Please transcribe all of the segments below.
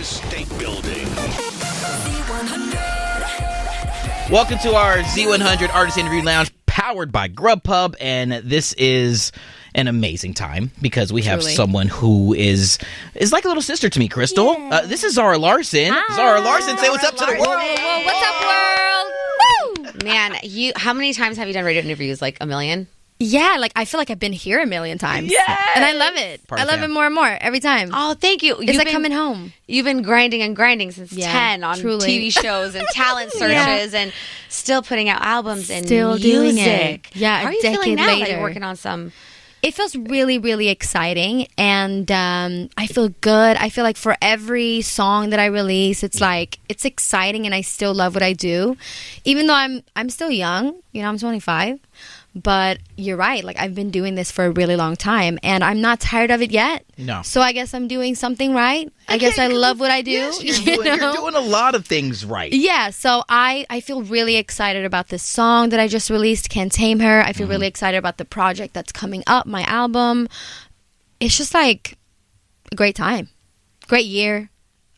Empire State Building. Welcome to our Z100 Artist Interview Lounge, powered by Grubhub, and this is an amazing time because we have someone who is like a little sister to me, Crystal. Yeah. This is Zara Larsson. Hi. Zara Larsson, say what's up to the world. Whoa, what's up, world? Woo! Man, how many times have you done radio interviews? Like a million? Yeah, like I feel like I've been here a million times. Yes! And I love it. I love it more and more every time. Oh, thank you. It's like coming home. You've been grinding and grinding since 10 on TV shows and talent searches and still putting out albums and still music. doing it. Yeah, How are you decade feeling now later. that you're working on some? It feels really, really exciting, and I feel good. I feel like for every song that I release, it's like it's exciting, and I still love what I do, even though I'm still young. You know, I'm 25. But you're right. Like, I've been doing this for a really long time, and I'm not tired of it yet. No. So I guess I'm doing something right. I guess I love what I do. Yes, you're doing a lot of things right. Yeah. So I feel really excited about this song that I just released, Can't Tame Her. I feel really excited about the project that's coming up, my album. It's just like a great time. Great year.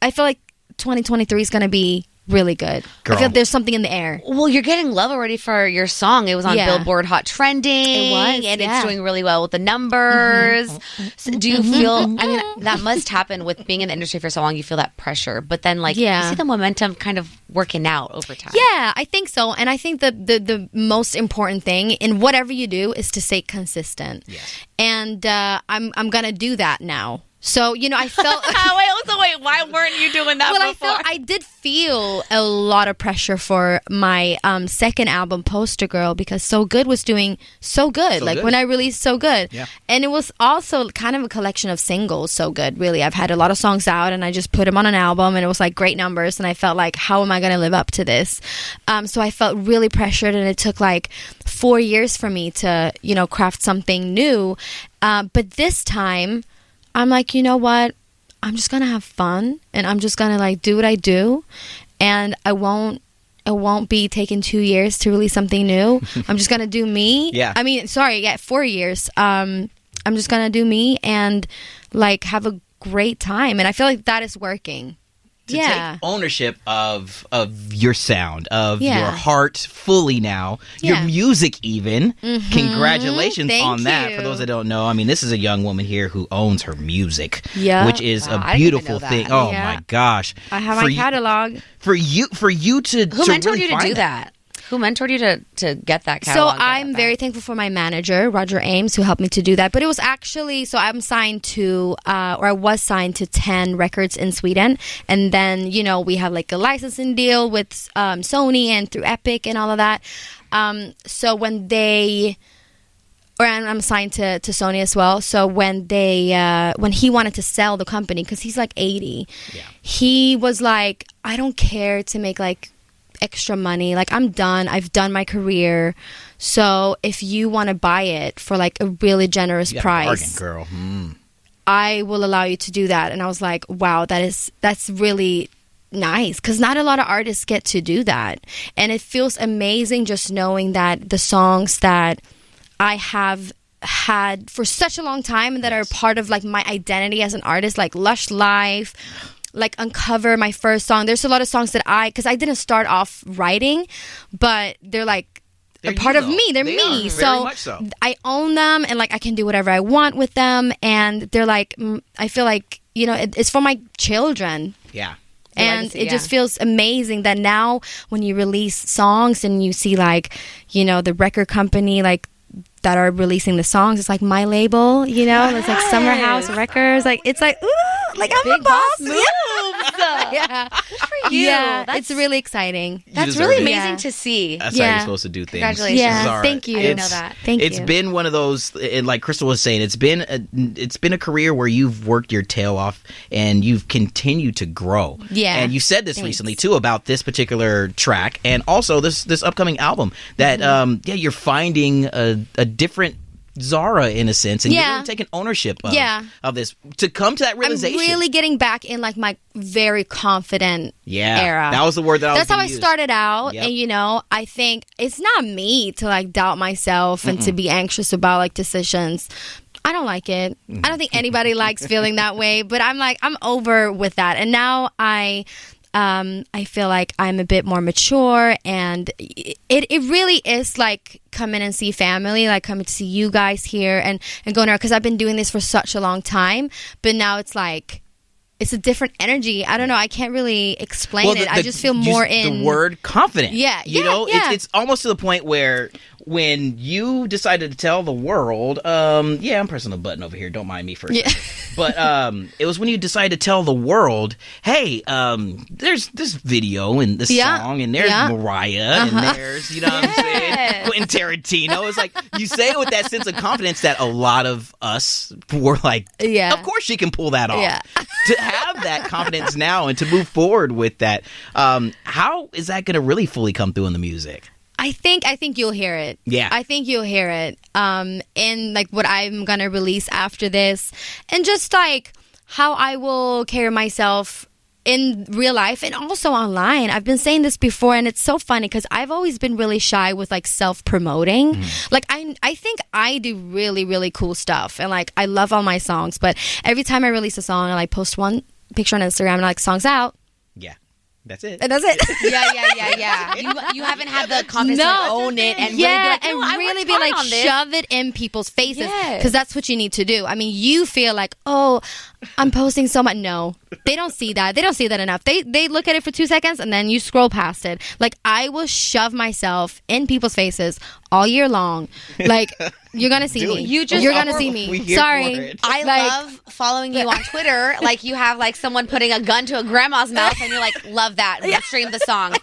I feel like 2023 is going to be really good. Girl. I feel like there's something in the air. Well, you're getting love already for your song. It was on Billboard Hot Trending. It was, and it's doing really well with the numbers. So do you feel, I mean, that must happen with being in the industry for so long. You feel that pressure. But then, like, you see the momentum kind of working out over time. Yeah, I think so. And I think the most important thing in whatever you do is to stay consistent. Yes. And I'm going to do that now. So, you know, I felt... wait, why weren't you doing that before? I did feel a lot of pressure for my second album, Poster Girl, because So Good was doing so good. When I released So Good. Yeah. And it was also kind of a collection of singles, So Good, really. I've had a lot of songs out, and I just put them on an album, and it was like great numbers, and I felt like, how am I going to live up to this? So I felt really pressured, and it took like 4 years for me to, you know, craft something new. But this time... I'm like, you know what? I'm just going to have fun, and I'm just going to like do what I do, and it won't be taking 2 years to release something new. I'm just going to do me. Yeah. I mean, 4 years. I'm just going to do me and like have a great time, and I feel like that is working. To take ownership of your sound, of your heart fully now, your music even. Congratulations on that. For those that don't know, I mean, this is a young woman here who owns her music, which is a beautiful thing. Oh my gosh. I have my catalog. For you to Who mentored really you to do that? Who mentored you to get that So catalog? I'm very thankful for my manager, Roger Ames, who helped me to do that. But it was actually, so I'm signed to, or I was signed to 10 records in Sweden. And then, you know, we have like a licensing deal with Sony and through Epic and all of that. So when they... Or I'm signed to Sony as well. So when he wanted to sell the company, because he's like 80, he was like, I don't care to make like extra money. Like, I'm done. I've done my career. So if you want to buy it for like a really generous price, bargain, girl. I will allow you to do that. And I was like, wow, that's really nice, because not a lot of artists get to do that. And it feels amazing just knowing that the songs that I have had for such a long time and that are part of like my identity as an artist, like Lush Life, like Uncover, my first song. There's a lot of songs that because I didn't start off writing, but they're like a part of me. They're me. So I own them, and like I can do whatever I want with them. And they're like, I feel like, you know, it's for my children. Yeah. And it just feels amazing that now when you release songs and you see like, you know, the record company like that are releasing the songs, it's like my label, you know, it's like Summer House Records, like it's like, ooh, like I'm big the boss. moves. Yeah. Good for you. Yeah, it's really exciting. That's really amazing to see. That's how you're supposed to do things. Congratulations. Yeah, Zara, thank you. I didn't know that. Thank you. It's been one of those, and like Crystal was saying, it's been a career where you've worked your tail off and you've continued to grow. Yeah. And you said this recently too about this particular track and also this upcoming album that you're finding a different Zara in a sense, and you're really taking ownership of this to come to that realization. I'm really getting back in like my very confident era. That was the word that That's how I use. started out. And you know, I think it's not me to like doubt myself and to be anxious about like decisions. I don't like it. I don't think anybody likes feeling that way, but I'm over with that. And now I feel like I'm a bit more mature, and it really is like coming and see family, like coming to see you guys here and going around, because I've been doing this for such a long time, but now it's like, it's a different energy. I don't know. I can't really explain it. I just feel more in the word confident. Yeah, you know, it's almost to the point where when you decided to tell the world, I'm pressing the button over here. Don't mind me for a second. But it was when you decided to tell the world, hey, there's this video and this song, and there's Mariah, and there's, you know what I'm saying, Quentin Tarantino. It's like, you say it with that sense of confidence that a lot of us were like, of course she can pull that off. Yeah. To have that confidence now and to move forward with that, how is that going to really fully come through in the music? I think you'll hear it. Yeah. I think you'll hear it in like what I'm going to release after this, and just like how I will carry myself in real life and also online. I've been saying this before, and it's so funny because I've always been really shy with like self-promoting. Like I think I do really, really cool stuff, and like I love all my songs, but every time I release a song, I like post one picture on Instagram and like, song's out. Yeah. That's it. And that's it. Yeah. You haven't had the confidence to own it and really be like shove it in people's faces, because that's what you need to do. I mean, you feel like, oh, I'm posting so much. No, they don't see that. They don't see that enough. They look at it for 2 seconds and then you scroll past it. Like, I will shove myself in people's faces all year long. Like, you're gonna see me. You're gonna see me. Sorry. I love following you on Twitter. Like, you have like someone putting a gun to a grandma's mouth, and you're like, love that. Stream the song.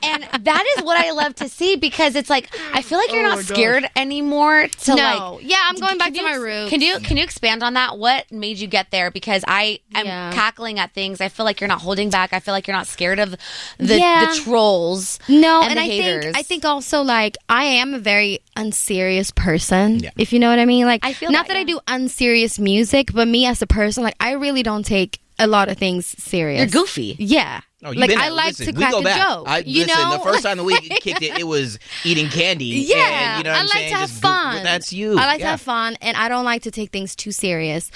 And that is what I love to see, because it's like, I feel like you're not scared anymore to I'm going back to my roots. Can you expand on that? What made you get there? Because I am cackling at things. I feel like you're not holding back. I feel like you're not scared of the trolls. No, and the haters. I think also, like, I am a very unserious person, if you know what I mean. Like, I feel not that I do unserious music, but me as a person, like, I really don't take a lot of things serious. You're goofy. Yeah. Oh, like, I like to crack a joke. The first time that we kicked it, it was eating candy. Yeah. And, you know what I'm like saying? To have fun. That's you. I like to have fun, and I don't like to take things too serious.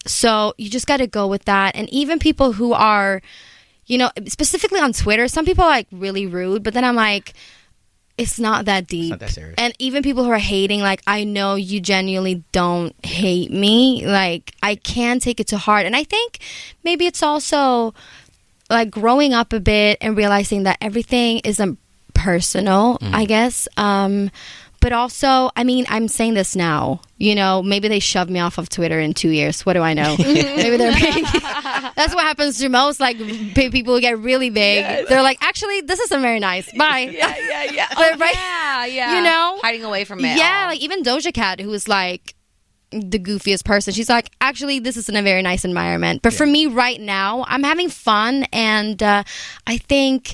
So you just got to go with that. And even people who are, you know, specifically on Twitter, some people are like really rude, but then I'm like, it's not that deep. It's not that serious. And even people who are hating, like, I know you genuinely don't hate me. Like, I can take it to heart. And I think maybe it's also like growing up a bit and realizing that everything isn't personal, I guess. But also, I mean, I'm saying this now, you know, maybe they shoved me off of Twitter in 2 years. What do I know? Maybe they're big. That's what happens to most, like, people who get really big. Yes. They're like, actually, this isn't very nice. Bye. Yeah. But, You know? Hiding away from it. Yeah, like, even Doja Cat, who is, like, the goofiest person, she's like, actually, this isn't a very nice environment. But for me right now, I'm having fun, and I think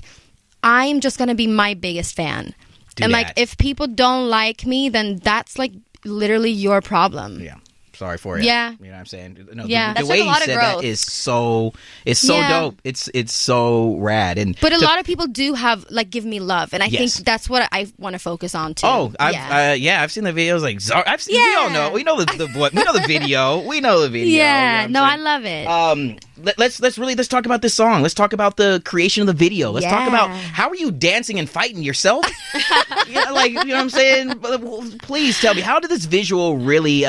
I'm just going to be my biggest fan. Like, if people don't like me, then that's like literally your problem. Yeah. Sorry for it. Yeah. You know what I'm saying? No, yeah. The way you said that is so dope. It's so rad. But a lot of people do have, like, give me love, and I think that's what I want to focus on too. Oh, I've seen the videos. Like, we all know. We know the video. We know the video. Yeah. You know I love it. Let's talk about this song. Let's talk about the creation of the video. Let's talk about, how are you dancing and fighting yourself? You know what I'm saying? Please tell me, how did this visual really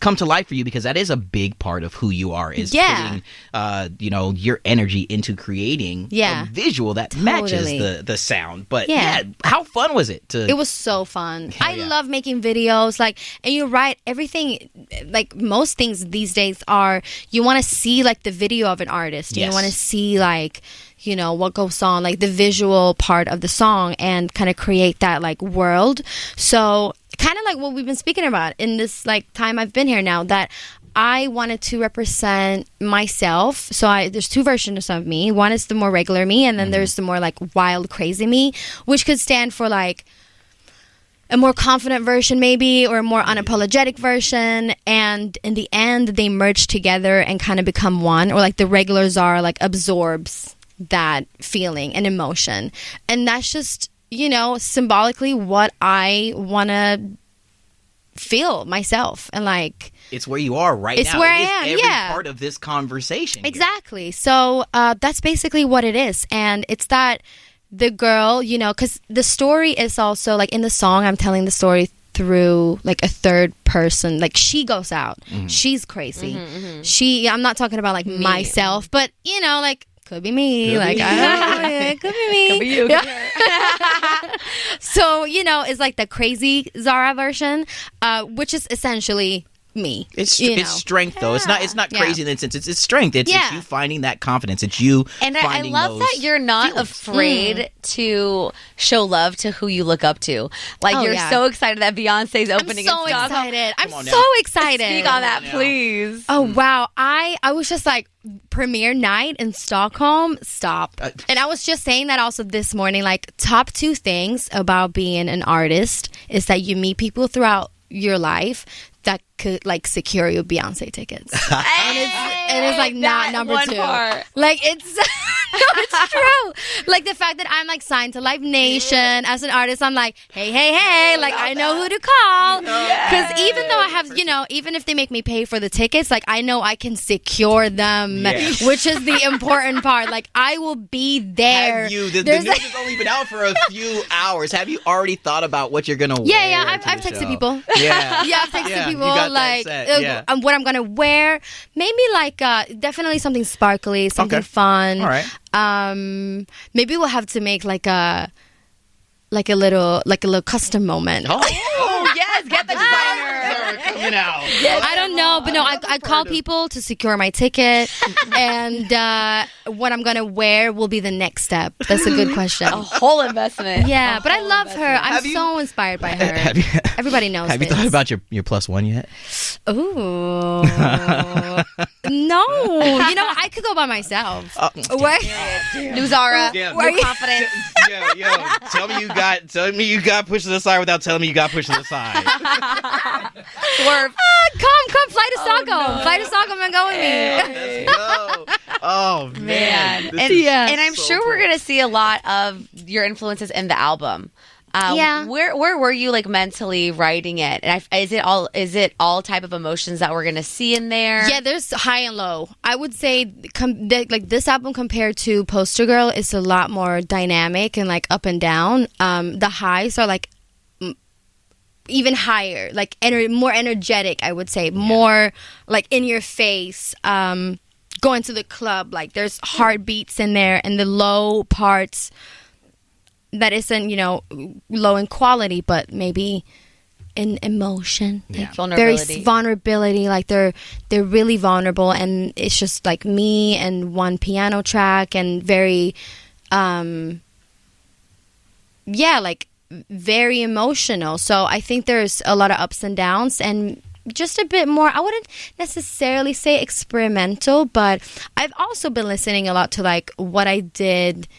come to life for you? Because that is a big part of who you are, is putting your energy into creating a visual that matches the sound. But how fun was it? It was so fun. I love making videos. Like, and you're right, everything, like most things these days are, you want to see like the video of an artist. You want to see, like, you know, what goes on, like the visual part of the song, and kind of create that like world. So kind of like what we've been speaking about in this like time I've been here now, that I wanted to represent myself. So there's two versions of me. One is the more regular me, and then there's the more like wild, crazy me, which could stand for like a more confident version maybe, or a more unapologetic version, and in the end they merge together and kind of become one, or like the regular Zara like absorbs that feeling and emotion. And that's just, you know, symbolically what I want to feel myself. And like, it's where you are right now. It's where I am. Every part of this conversation. Exactly. So that's basically what it is, and it's that the girl, because the story is also like in the song, I'm telling the story through like a third person. Like she goes out, she's crazy. I'm not talking about like myself, but like. Could be me. I don't know. It could be me. Could be you. Yeah. So, it's like the crazy Zara version, which is essentially me. It's strength, though. It's not crazy in that sense. It's strength. It's you finding that confidence. It's you finding I love that you're not afraid to show love to who you look up to. Like, you're so excited that Beyonce's opening. I'm so excited. I'm so excited. Speak on that, please. Oh, wow. I was just like, premiere night in Stockholm, stop. And I was just saying that also this morning, like, top 2 things about being an artist is that you meet people throughout your life that could like secure you Beyonce tickets. And it's like not number 2. Like it's no, it's true. Like the fact that I'm like signed to Live Nation as an artist, I'm like, hey, like I know who to call. Because even though I have, even if they make me pay for the tickets, like I know I can secure them, which is the important part. Like I will be there. Have you? The news has only been out for a few hours. Have you already thought about what you're gonna wear? Yeah. I've texted people. Yeah, I've texted people like what I'm gonna wear. Maybe like definitely something sparkly, something fun. All right. Maybe we'll have to make like a little custom moment. Oh yes, get the designer. Coming out. I don't know, but no, I call people to secure my ticket, and what I'm gonna wear will be the next step. That's a good question. A whole investment. Yeah, but I love her. I'm so inspired by her. Everybody knows. Have you thought about your +1 yet? Ooh. No. I could go by myself. New Zara. New confidence. Yo, tell me you got pushed to the side without telling me you got pushed to the side. Swerve. Come, fly to Stockholm. Fly to Stockholm and go with me. Let's go. Oh man. And I'm sure we're gonna see a lot of your influences in the album. Where were you like mentally writing it? And is it all type of emotions that we're gonna see in there? Yeah, there's high and low. I would say like this album compared to Poster Girl is a lot more dynamic and like up and down. The highs are like even higher, like more energetic. I would say more like in your face. Going to the club, like there's heartbeats in there, and the low parts. That isn't, low in quality, but maybe in emotion. Yeah. Vulnerability. Very vulnerability. Like they're really vulnerable, and it's just like me and one piano track, and very, like very emotional. So I think there's a lot of ups and downs, and just a bit more, I wouldn't necessarily say experimental, but I've also been listening a lot to like what I did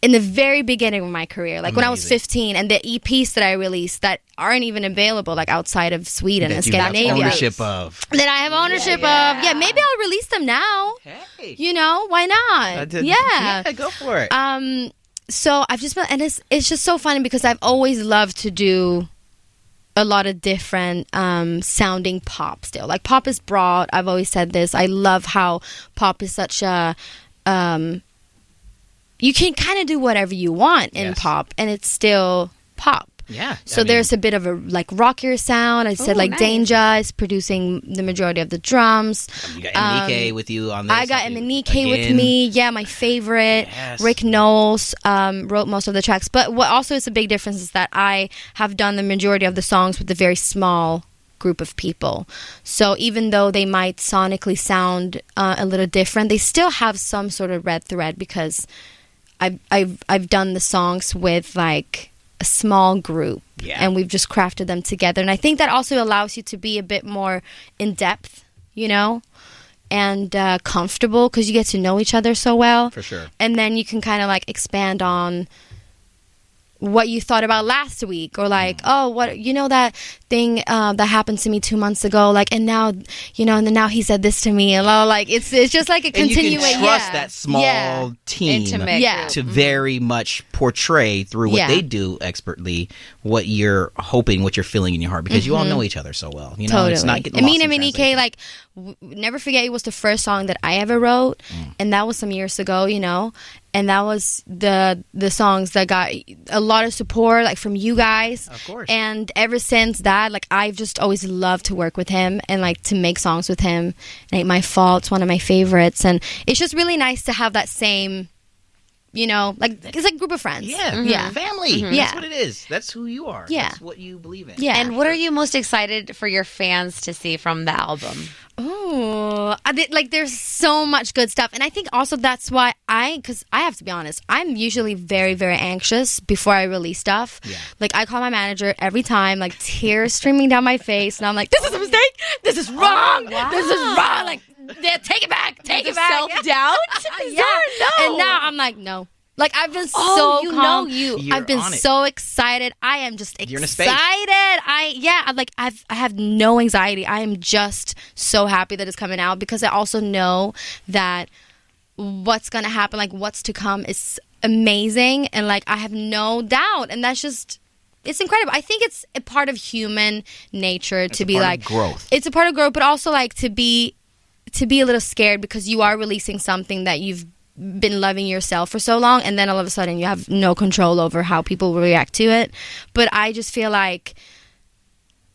in the very beginning of my career, like when I was 15, and the EPs that I released that aren't even available, like outside of Sweden and Scandinavia. Ownership of. That I have ownership of. Yeah, maybe I'll release them now. Hey. Why not? Yeah, go for it. So I've just been, and it's just so funny because I've always loved to do a lot of different sounding pop still. Like pop is broad. I've always said this. I love how pop is such a... you can kind of do whatever you want in pop, and it's still pop. Yeah. So there's a bit of a like rockier sound. I said like nice. Danja is producing the majority of the drums. You got Emanike with you on this. I got Emanike with me. Yeah, my favorite. Yes. Rick Knowles wrote most of the tracks. But what also is a big difference is that I have done the majority of the songs with a very small group of people. So even though they might sonically sound a little different, they still have some sort of red thread because I've done the songs with like a small group, and we've just crafted them together. And I think that also allows you to be a bit more in depth, and comfortable because you get to know each other so well. For sure. And then you can kind of like expand on what you thought about last week, or like, oh, what that thing that happened to me 2 months ago, like, and now, and then now he said this to me, and like it's just like a continuation. And you can trust that small team to very much portray through what they do expertly what you're hoping, what you're feeling in your heart, because you all know each other so well. Totally. It's not getting lost in translation. like, never forget, it was the first song that I ever wrote, and that was some years ago, and that was the songs that got a lot of support, like, from you guys. Of course. And ever since that, like, I've just always loved to work with him and, like, to make songs with him. And Ain't My Fault's one of my favorites, and it's just really nice to have that same, like, it's like a group of friends. Yeah. Family. Yeah. That's what it is. That's who you are. Yeah. That's what you believe in. Yeah. And what are you most excited for your fans to see from the album? Oh, there's so much good stuff. And I think also that's why because I have to be honest, I'm usually very, very anxious before I release stuff. Yeah. Like, I call my manager every time, like, tears streaming down my face. And I'm like, this is a mistake. This is wrong. Wow. This is wrong. Like, take it back. Take it back. Self-doubt? Yeah. No. And now I'm like, no. Like, I've been so calm. I've been so excited. I am just excited. You're in a space. I have no anxiety. I am just so happy that it's coming out, because I also know that what's going to happen, like, what's to come is amazing, and, like, I have no doubt, and that's just, it's incredible. I think it's a part of human nature to be like growth. It's a part of growth, but also, like, to be a little scared, because you are releasing something that you've been loving yourself for so long, and then all of a sudden you have no control over how people will react to it. But I just feel like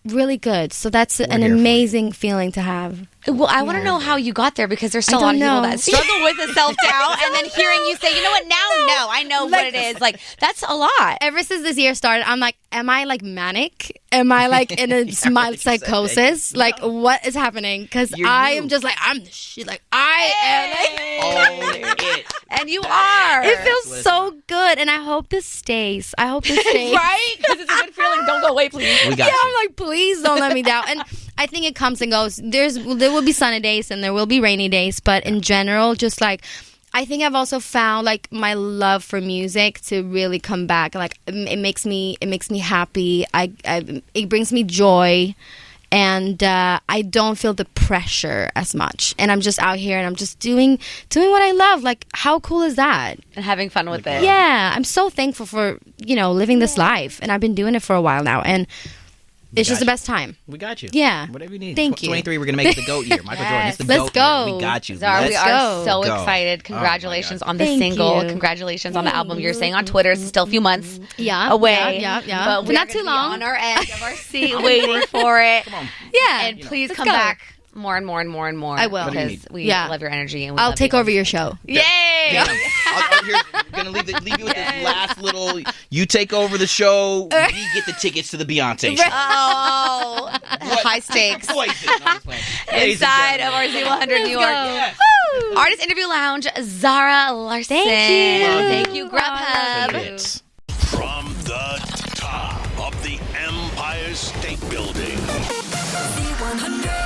really good. So that's an amazing feeling to have. Well, I want to know how you got there, because there's still a lot of people that struggle with the self-doubt, and then hearing you say, I know what it is. Like, that's a lot. Ever since this year started, I'm like, am I, like, manic? Am I, like, in a mild psychosis? Like, what is happening? Because I am just like, I'm the shit. Like, I am. Like, and you are. It feels so good, and I hope this stays. Right? Because it's a good feeling. Don't go away, please. We got you. I'm like, please don't let me down. And I think it comes and goes. There will be sunny days and there will be rainy days, but in general, just like, I think I've also found, like, my love for music to really come back. Like, it makes me happy. It brings me joy, and I don't feel the pressure as much. And I'm just out here and I'm just doing what I love. Like, how cool is that? And having fun with it. Yeah, I'm so thankful for living this life, and I've been doing it for a while now, and it's just the best time. We got you. Yeah. Whatever you need. Thank you. 23, we're going to make it the GOAT year. Michael Jordan, it's the Let's GOAT go. year. We got you. Zara, we are so go. excited. Congratulations on the Thank single. you. Congratulations on the album. You're saying on Twitter, it's still a few months away. Yeah. But we're not too long. on our edge of our seat waiting for it. Come on. Yeah. And please let's come go. back more and more and more and more. I will. Because we love your energy. And we I'll love take you. over your show. Yay! I'm going to leave you with this last little, you take over the show, we get the tickets to the Beyonce show. Oh, high stakes. Poison. No, I'm just playing. Inside of our Z100 New York. Yes. Artist Interview Lounge, Zara Larsson. Thank you. Grubhub. Hits. From the top of the Empire State Building. Z100.